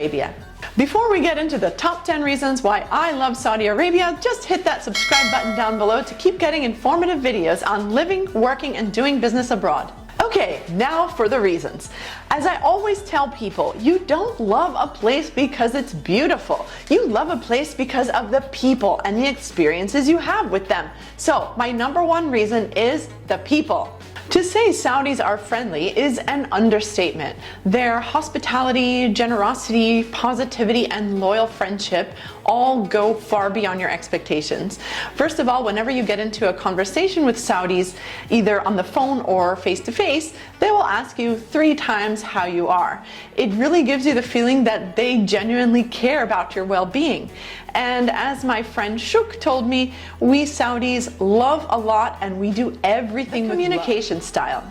Arabia. Before we get into the top 10 reasons why I love Saudi Arabia, just hit that subscribe button down below to keep getting informative videos on living, working, and doing business abroad. Okay, now for the reasons. As I always tell people, you don't love a place because it's beautiful. You love a place because of the people and the experiences you have with them. So my number one reason is the people. To say Saudis are friendly is an understatement. Their hospitality, generosity, positivity, and loyal friendship all go far beyond your expectations. First of all, whenever you get into a conversation with Saudis, either on the phone or face to face, they will ask you 3 times how you are. It really gives you the feeling that they genuinely care about your well-being. And as my friend Shuk told me, we Saudis love a lot and we do everything with communication style.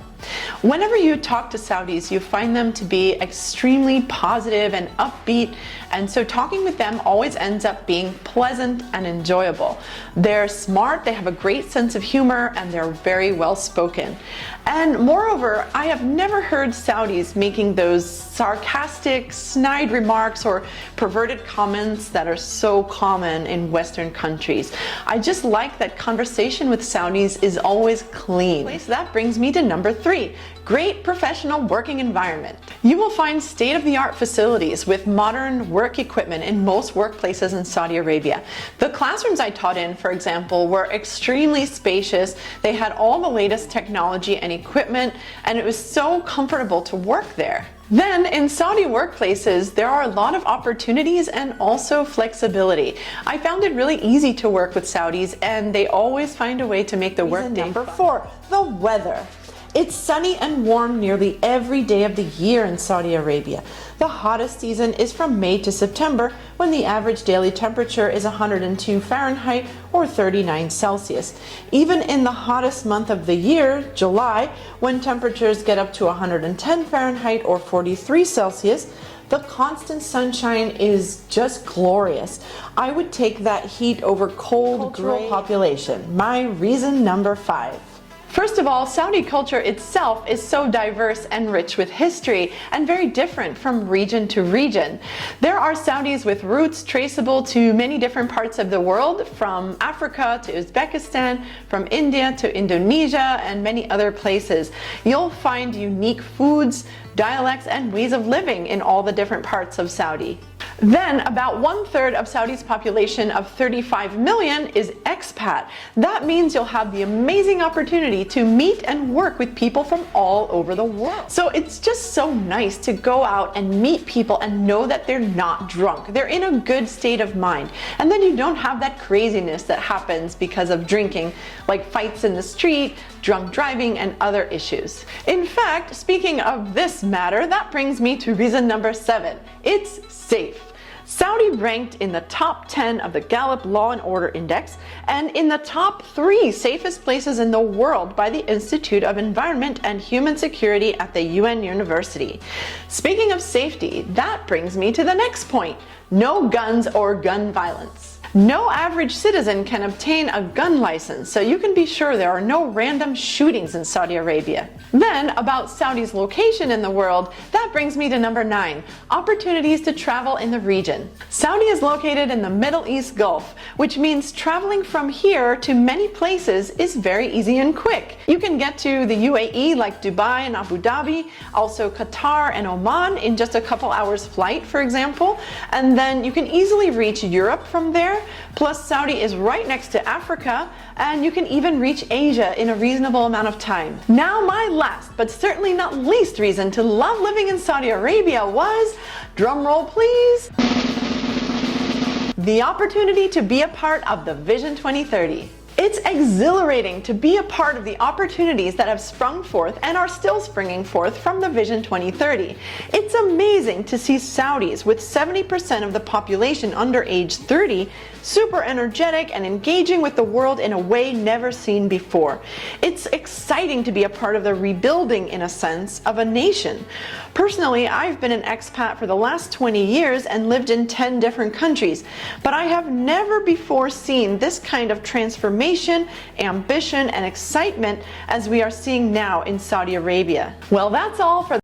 Whenever you talk to Saudis, you find them to be extremely positive and upbeat, and so talking with them always ends up being pleasant and enjoyable. They're smart, they have a great sense of humor, and they're very well spoken. And moreover, I have never heard Saudis making those sarcastic, snide remarks or perverted comments that are so common in Western countries. I just like that conversation with Saudis is always clean. So that brings me to number 3. Great professional working environment. You will find state-of-the-art facilities with modern work equipment in most workplaces in Saudi Arabia. The classrooms I taught in, for example, were extremely spacious. They had all the latest technology and equipment, and it was so comfortable to work there. Then in Saudi workplaces, there are a lot of opportunities and also flexibility. I found it really easy to work with Saudis, and they always find a way to make the workday fun. Number 4, the weather. It's sunny and warm nearly every day of the year in Saudi Arabia. The hottest season is from May to September, when the average daily temperature is 102 Fahrenheit or 39 Celsius. Even in the hottest month of the year, July, when temperatures get up to 110 Fahrenheit or 43 Celsius, the constant sunshine is just glorious. I would take that heat over cold, gray population. My reason number 5. First of all, Saudi culture itself is so diverse and rich with history and very different from region to region. There are Saudis with roots traceable to many different parts of the world, from Africa to Uzbekistan, from India to Indonesia, and many other places. You'll find unique foods, dialects, and ways of living in all the different parts of Saudi. Then, about 1/3 of Saudi's population of 35 million is expat. That means you'll have the amazing opportunity to meet and work with people from all over the world. So it's just so nice to go out and meet people and know that they're not drunk. They're in a good state of mind. And then you don't have that craziness that happens because of drinking, like fights in the street, drunk driving, and other issues. In fact, speaking of this matter, that brings me to reason number 7. It's safe. Saudi ranked in the top 10 of the Gallup Law and Order Index and in the top 3 safest places in the world by the Institute of Environment and Human Security at the UN University. Speaking of safety, that brings me to the next point: no guns or gun violence. No average citizen can obtain a gun license, so you can be sure there are no random shootings in Saudi Arabia. Then, about Saudi's location in the world, that brings me to number 9, opportunities to travel in the region. Saudi is located in the Middle East Gulf, which means traveling from here to many places is very easy and quick. You can get to the UAE like Dubai and Abu Dhabi, also Qatar and Oman in just a couple hours flight, for example, and then you can easily reach Europe from there. Plus, Saudi is right next to Africa, and you can even reach Asia in a reasonable amount of time. Now, my last but certainly not least reason to love living in Saudi Arabia was, drumroll please, the opportunity to be a part of the Vision 2030. It's exhilarating to be a part of the opportunities that have sprung forth and are still springing forth from the Vision 2030. It's amazing to see Saudis, with 70% of the population under age 30, super energetic and engaging with the world in a way never seen before. It's exciting to be a part of the rebuilding, in a sense, of a nation. Personally, I've been an expat for the last 20 years and lived in 10 different countries, but I have never before seen this kind of transformation, ambition, and excitement as we are seeing now in Saudi Arabia. Well, that's all for